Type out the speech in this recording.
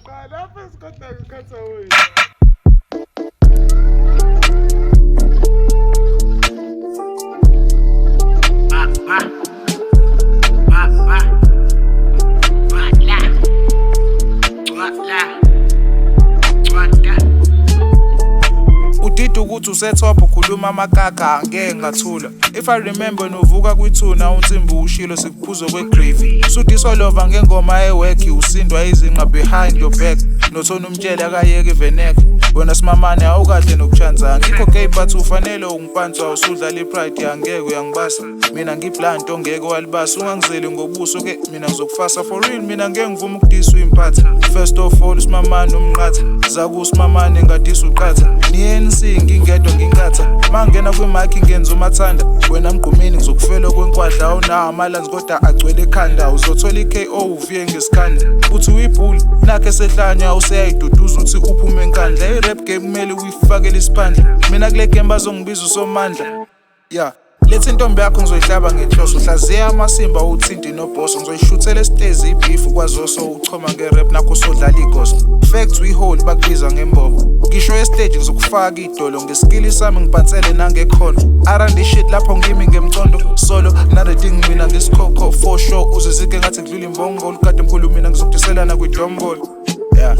lapho esikodwa ngikhatha wena. Udida ukuthi usethopa ukhuluma amakaka angeke ngathula. If I remember novuka kwithuna unsimbi ushilo sikuphuzo kwegravy. Sudiswa lova ngengoma ewekhi usindwa izinqa behind your back. Nothona umtshele akayeke iveneka. Wena simamane awukahle nokuchanza. Ngikho gay but ufanele ungiphantswa usudlala ipride yangeke uyangibasa. Mina ngiblunt ongeke walibasa ungangizeli ngobuso ke mina ngizokufasa for real mina ngeke ngivuma ukudiswa impatha. First of all simamane umnqatha. Zaku simamane ngadisa uqatha. NC ngingedwa nginkatha. Mangena kwi-mic ngenza umathanda. Wena mgqumini ngizokufela kwenkwadla awunawo amalanzi kodwa agcwele ekhanda. Uzothola i-KO uviye ngesikhanda. Uthi uyibhuli nakhe sehlanya useyayiduduza uthi uphume enkandla. I-rap game kumele uyifakele isiphandla. Mina kule game bazongibiza usomandla. Yeah. Lethi intombi yakho ngizoyihlaba ngenhloso hlaziya amasimba uthinti nobhoso ngizoyishuthela esitezi ibhifu kwazoso uchoma nge-rap nakho sodlala igoso facts we hold bakubiza ngembobo ngisho estage ngizokufaka idolo ngeskill sami ngiphansele nangekhono arandi shit lapho ngimi ngemcondo solo nareding mina ngesikhokho for sure uzizike ngathi kudlula imbongo kade mkhulu mina ngizokudiselana kwidombolo yeah